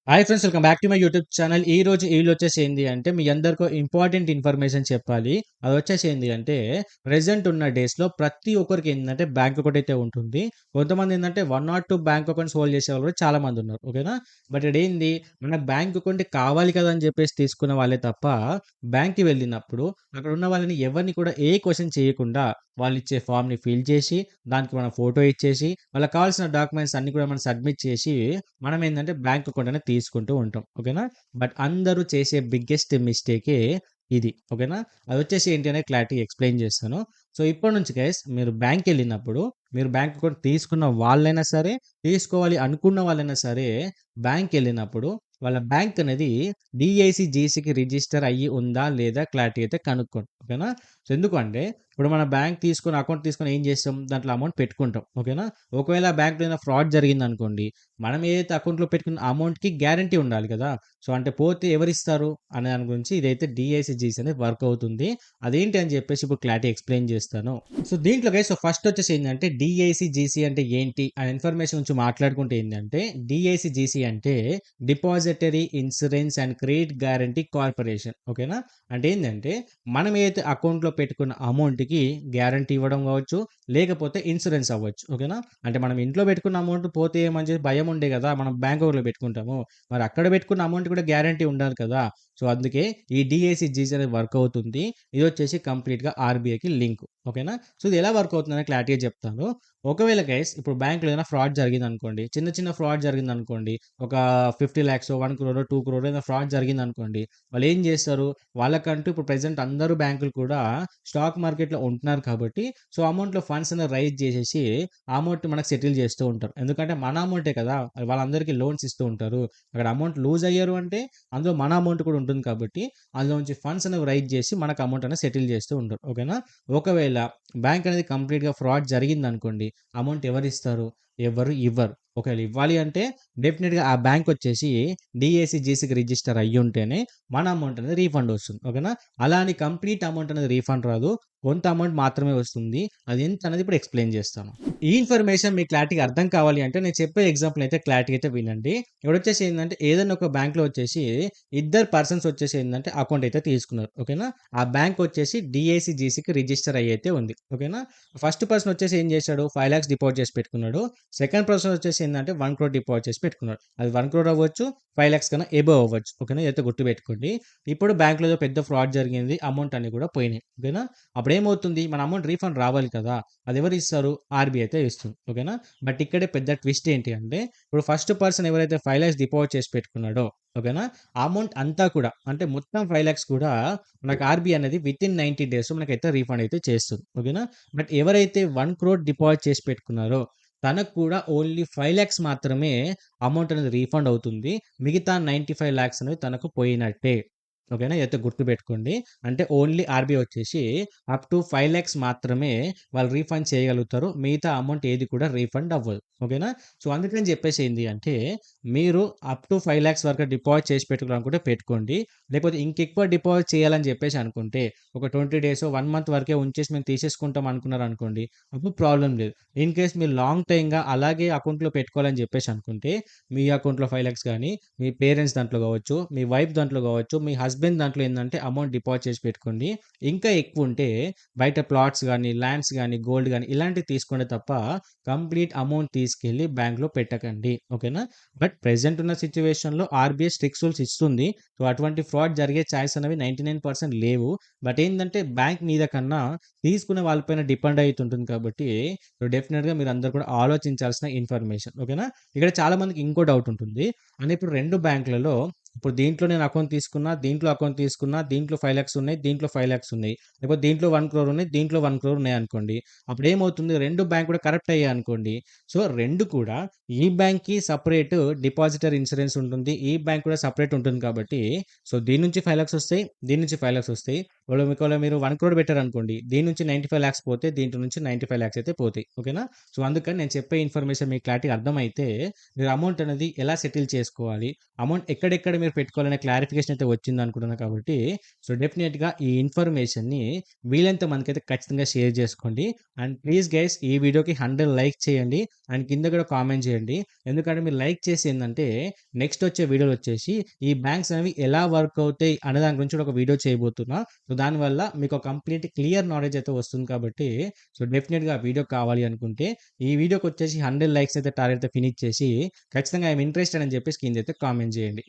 Hi friends, welcome back to my YouTube channel. ఈ రోజు వీళ్ళొచ్చేసి ఏంది అంటే మీ అందరికీ ఇంపార్టెంట్ ఇన్ఫర్మేషన్ చెప్పాలి. అదొచ్చేసి ఏంది అంటే ప్రెజెంట్ ఉన్న డేస్‌లో ప్రతి ఒక్కరికి ఏందంటే బ్యాంక్ అకౌంట్ అయితే ఉంటుంది. కొంతమంది ఏందంటే 1 ఆర్ 2 బ్యాంక్ అకౌంట్స్ హోల్డ్ చేసేవాళ్ళు కూడా చాలా మంది ఉన్నారు. ఓకేనా? బట్ ఇదేంది మనకు బ్యాంక్ అకౌంట్ కావాలి కదా అని చెప్పేసి తీసుకున్న వాళ్ళే తప్ప బ్యాంక్‌కి వెళ్ళినప్పుడు అక్కడ ఉన్న వాళ్ళని ఎవరిని కూడా ఏ క్వెషన్ చేయకుండా వాళ్ళిచ్చే ఫార్మ్‌ని ఫిల్ చేసి దానికి మనం ఫోటో ఇచ్చేసి వాళ్ళకి కావాల్సిన డాక్యుమెంట్స్ అన్నీ కూడా మనం సబ్మిట్ చేసి మనం ఏందంటే బ్యాంక్ అకౌంట్ అనేది తీసుకుంటూ ఉంటాం. ఓకేనా? బట్ అందరూ చేసే బిగ్గెస్ట్ మిస్టేకే ఇది. ఓకేనా? అదొచ్చేసి ఏంటి అనేది క్లారిటీగా ఎక్స్‌ప్లెయిన్ చేస్తాను. సో, ఇప్పటి నుంచి గైస్ మీరు బ్యాంక్‌కెళ్ళినప్పుడు మీరు బ్యాంక్ అకౌంట్ తీసుకున్న వాళ్ళైనా సరే, తీసుకోవాలి అనుకున్న వాళ్ళైనా సరే బ్యాంక్‌కెళ్ళినప్పుడు వాళ్ళ బ్యాంక్ అనేది డీఐసీ, జీసీకి రిజిస్టర్ అయ్యి ఉందా లేదా క్లారిటీ అయితే కనుక్కోండి. ఓకేనా? సో, ఎందుకంటే ఇప్పుడు మన బ్యాంక్ తీసుకొని అకౌంట్ తీసుకొని ఏం చేస్తాం? దాంట్లో అమౌంట్ పెట్టుకుంటాం. ఓకేనా? ఒకవేళ బ్యాంక్‌లో ఏదైనా ఫ్రాడ్ జరిగిందనుకోండి, మనం ఏదైతే అకౌంట్‌లో పెట్టుకున్న అమౌంట్‌కి గ్యారంటీ ఉండాలి కదా! సో, అంటే పోతే ఎవరిస్తారు అనే దాని గురించి ఇదైతే డీఐసీ, జీసీ అనేది వర్క్ అవుతుంది. అదేంటి అని చెప్పేసి ఇప్పుడు క్లారిటీ ఎక్స్‌ప్లెయిన్ చేస్తాను. సో, దీంట్లో గైస్ ఫస్ట్ వచ్చేసి ఏందంటే డీఐసీ, జీసీ అంటే ఏంటి? అనే ఇన్ఫర్మేషన్ గురించి మాట్లాడుకుంటే ఏందంటే డీఐసీ, జీసీ అంటే depository insurance and credit guarantee corporation. ఓకేనా? అంటే ఏందంటే మనం ఏదైతే అకౌంట్‌లో పెట్టుకున్న అమౌంట్‌కి గ్యారంటీ ఇవ్వడం కావచ్చు, లేకపోతే ఇన్సూరెన్స్ అవ్వచ్చు. ఓకేనా? అంటే మనం ఇంట్లో పెట్టుకున్న అమౌంట్ పోతే ఏమని చెప్పి భయం ఉండే కదా! మనం బ్యాంక్ అకౌంట్‌లో పెట్టుకుంటాము. మరి అక్కడ పెట్టుకున్న అమౌంట్ కూడా గ్యారంటీ ఉండాలి కదా! సో, అందుకే ఈ డీఏసీ, జీసీ అనేది వర్క్ అవుతుంది. ఇదొచ్చేసి కంప్లీట్‌గా ఆర్‌బీఐకి లింక్. ఓకేనా? సో, ఇది ఎలా వర్క్ అవుతుందని క్లారిటీగా చెప్తాను. ఒకవేళ గైస్ ఇప్పుడు బ్యాంక్‌లో ఏదైనా ఫ్రాడ్ జరిగిందనుకోండి. చిన్న చిన్న ఫ్రాడ్ జరిగిందనుకోండి. ఒక 50,00,000 1,00,00,000 2,00,00,000 ఏదైనా ఫ్రాడ్ జరిగిందనుకోండి. వాళ్ళేం చేస్తారు? వాళ్ళకంటూ ఇప్పుడు ప్రెజెంట్ అందరూ బ్యాంకులు కూడా స్టాక్ మార్కెట్‌లో ఉంటున్నారు కాబట్టి, సో, అమౌంట్‌లో ఫండ్స్ అనేది రైజ్ చేసేసి ఆ అమౌంట్ మనకు సెటిల్ చేస్తూ ఉంటారు. ఎందుకంటే మన అమౌంటే కదా! వాళ్ళందరికీ లోన్స్ ఇస్తూ ఉంటారు. అక్కడ అమౌంట్ లూజ్ అయ్యారు అంటే అందులో మన అమౌంట్ కూడా ఉంటుంది కాబట్టి, అందులో నుంచి ఫండ్స్ అనేవి రైజ్ చేసి మనకు అమౌంట్ అనేది సెటిల్ చేస్తూ ఉంటారు. ఓకేనా? ఒకవేళ బ్యాంక్ అనేది కంప్లీట్‌గా ఫ్రాడ్ జరిగిందనుకోండి, అమౌంట్ ఎవరిస్తారు? ఎవరు ఇవ్వరు. ఒకవేళ ఇవ్వాలి అంటే డెఫినిట్‌గా ఆ బ్యాంక్ వచ్చేసి డీఏసీ, జీసీకి రిజిస్టర్ అయ్యుంటేనే మన అమౌంట్ అనేది రీఫండ్ వస్తుంది. ఓకేనా? అలా అని కంప్లీట్ అమౌంట్ అనేది రీఫండ్ రాదు. కొంత అమౌంట్ మాత్రమే వస్తుంది. అది ఎంత అనేది ఇప్పుడు ఎక్స్‌ప్లెయిన్ చేస్తాను. ఈ ఇన్ఫర్మేషన్ మీకు క్లారిటీగా అర్థం కావాలి అంటే నేను చెప్పే ఎగ్జాంపుల్ అయితే క్లారిటీగా అయితే వినండి. ఇక్కడొచ్చేసి ఏందంటే ఏదైనా ఒక బ్యాంక్‌లో వచ్చేసి ఇద్దరు పర్సన్స్ వచ్చేసి ఏందంటే అకౌంట్ అయితే తీసుకున్నారు. ఓకేనా? ఆ బ్యాంక్ వచ్చేసి డీఏసీ, జీసీకి రిజిస్టర్ అయ్యి అయితే ఉంది. ఓకేనా? ఫస్ట్ పర్సన్ వచ్చేసి ఏం చేశాడు? 5,00,000 డిపాజిట్ చేసి పెట్టుకున్నాడు. సెకండ్ పర్సన్ వచ్చేసి ఏందంటే 1,00,00,000 డిపాజిట్ చేసి పెట్టుకున్నాడు. అది 1,00,00,000 అవ్వచ్చు, 5,00,000 కన్నా అబోవ్ అవ్వచ్చు. ఓకేనా? ఇదైతే గుర్తుపెట్టుకోండి. ఇప్పుడు బ్యాంక్‌లో ఏదో పెద్ద ఫ్రాడ్ జరిగింది. అమౌంట్ అన్నీ కూడా పోయినాయి. ఓకేనా? అప్పుడేమవుతుంది? మన అమౌంట్ రీఫండ్ రావాలి కదా! అది ఎవరు ఇస్తారు? ఆర్‌బీఐ అయితే ఇస్తుంది. ఓకేనా? బట్ ఇక్కడే పెద్ద ట్విస్ట్ ఏంటి అంటే ఇప్పుడు ఫస్ట్ పర్సన్ ఎవరైతే 5,00,000 డిపాజిట్ చేసి పెట్టుకున్నాడో ఓకేనా? ఆ అమౌంట్ అంతా కూడా అంటే మొత్తం 5,00,000 కూడా మనకు ఆర్‌బీఐ అనేది వితిన్ 90 డేస్‌లో మనకైతే రీఫండ్ అయితే చేస్తుంది. ఓకేనా? బట్ ఎవరైతే 1,00,00,000 డిపాజిట్ చేసి పెట్టుకున్నారో తనకు కూడా ఓన్లీ 5,00,000 మాత్రమే అమౌంట్ అనేది రీఫండ్ అవుతుంది. మిగతా 95,00,000 అనేవి తనకు పోయినట్టే. ఓకేనా? ఇదైతే గుర్తుపెట్టుకోండి. అంటే ఓన్లీ ఆర్‌బీఐ వచ్చేసి అప్ టు 5,00,000 మాత్రమే వాళ్ళు రీఫండ్ చేయగలుగుతారు. మిగతా అమౌంట్ ఏది కూడా రీఫండ్ అవ్వదు. ఓకేనా? సో, అందుకని చెప్పేసి ఏంది అంటే మీరు అప్ టు 5,00,000 వరకు డిపాజిట్ చేసి పెట్టుకోవాలనుకుంటే పెట్టుకోండి. లేకపోతే ఇంకెక్కువ డిపాజిట్ చేయాలని చెప్పేసి అనుకుంటే ఒక 20 డేసో, 1 మంత్ వరకే ఉంచేసి మేము తీసేసుకుంటాం అనుకున్నారనుకోండి. అప్పుడు ప్రాబ్లమ్ లేదు. ఇన్ కేస్ మీరు లాంగ్ టైమ్‌గా అలాగే అకౌంట్‌లో పెట్టుకోవాలని చెప్పేసి అనుకుంటే మీ అకౌంట్‌లో 5,00,000 గానీ, మీ పేరెంట్స్ దాంట్లో కావచ్చు, మీ వైఫ్ దాంట్లో కావచ్చు, మీ హస్బెండ్ దాంట్లో ఏందంటే అమౌంట్ డిపాజిట్ చేసి పెట్టుకోండి. ఇంకా ఎక్కువుంటే బయట ప్లాట్స్ గానీ, ల్యాండ్స్ గానీ, గోల్డ్ గానీ ఇలాంటివి తీసుకోండి తప్ప కంప్లీట్ అమౌంట్ తీసుకెళ్ళి బ్యాంక్‌లో పెట్టకండి. ఓకేనా? బట్ ప్రెజెంట్ ఉన్న సిట్యుయేషన్‌లో ఆర్‌బీఐ స్ట్రిక్ట్ రూల్స్ ఇస్తుంది. సో, అటువంటి ఫ్రాడ్ జరిగే ఛాన్స్ అనేవి 99% లేవు. బట్ ఏందంటే బ్యాంక్ మీద కన్నా తీసుకునే వాళ్ళపైన డిపెండ్ అయితుంటుంది కాబట్టి సో, డెఫినిట్‌గా మీరందరూ కూడా ఆలోచించాల్సిన ఇన్ఫర్మేషన్. ఓకేనా? ఇక్కడ చాలా మందికి ఇంకో డౌట్ ఉంటుంది. అంటే ఇప్పుడు 2 బ్యాంకులలో ఇప్పుడు దీంట్లో నేను అకౌంట్ తీసుకున్నా, దీంట్లో అకౌంట్ తీసుకున్నా, దీంట్లో 5,00,000 ఉన్నాయి, దీంట్లో 5,00,000 ఉన్నాయి. లేకపోతే దీంట్లో 1,00,00,000 ఉన్నాయి, దీంట్లో 1,00,00,000 ఉన్నాయనుకోండి. అప్పుడేమవుతుంది 2 బ్యాంక్ కూడా కరప్ట్ అయ్యాయనుకోండి. సో, 2 కూడా ఈ బ్యాంక్‌కి సెపరేట్ డిపాజిటర్ ఇన్స్యూరెన్స్ ఉంటుంది. ఈ బ్యాంక్ కూడా సెపరేట్ ఉంటుంది కాబట్టి సో, దీని నుంచి 5,00,000 వస్తాయి, దీని నుంచి 5,00,000 వస్తాయి. ఒకవేళ మీరు 1,00,00,000 పెట్టారనుకోండి. దీని నుంచి 95,00,000 పోతే, దీంట్లో నుంచి 95,00,000 అయితే పోతాయి. ఓకేనా? సో, అందుకని నేను చెప్పే ఇన్ఫర్మేషన్ మీకు క్లారిటీగా అర్థమైతే మీరు అమౌంట్ అనేది ఎలా సెటిల్ చేసుకోవాలి? అమౌంట్ ఎక్కడెక్కడ మీరు పెట్టుకోవాలనే క్లారిఫికేషన్ అయితే వచ్చిందనుకుంటున్నా కాబట్టి, సో, డెఫినిట్‌గా ఈ ఇన్ఫర్మేషన్‌ని వీలైనంత మందికైతే ఖచ్చితంగా షేర్ చేసుకోండి. అండ్ ప్లీజ్ గైస్ ఈ వీడియోకి 100 లైక్ చేయండి. అండ్ కింద కూడా కామెంట్ చేయండి. ఎందుకంటే మీరు లైక్ చేసి ఏందంటే నెక్స్ట్ వచ్చే వీడియోలో వచ్చేసి ఈ బ్యాంక్స్ అనేవి ఎలా వర్క్ అవుతాయి అనే దాని గురించి కూడా ఒక వీడియో చేయబోతున్నా. సో, దానివల్ల మీకు ఒక కంప్లీట్ క్లియర్ నాలెడ్జ్ అయితే వస్తుంది కాబట్టి, సో, డెఫినిట్‌గా ఆ వీడియో కావాలి అనుకుంటే ఈ వీడియోకొచ్చేసి 100 లైక్స్ అయితే టార్గెట్ అయితే ఫినిష్ చేసి ఖచ్చితంగా ఐ యామ్ ఇంట్రెస్టెడ్ అని చెప్పేసి కిందైతే కామెంట్ చేయండి.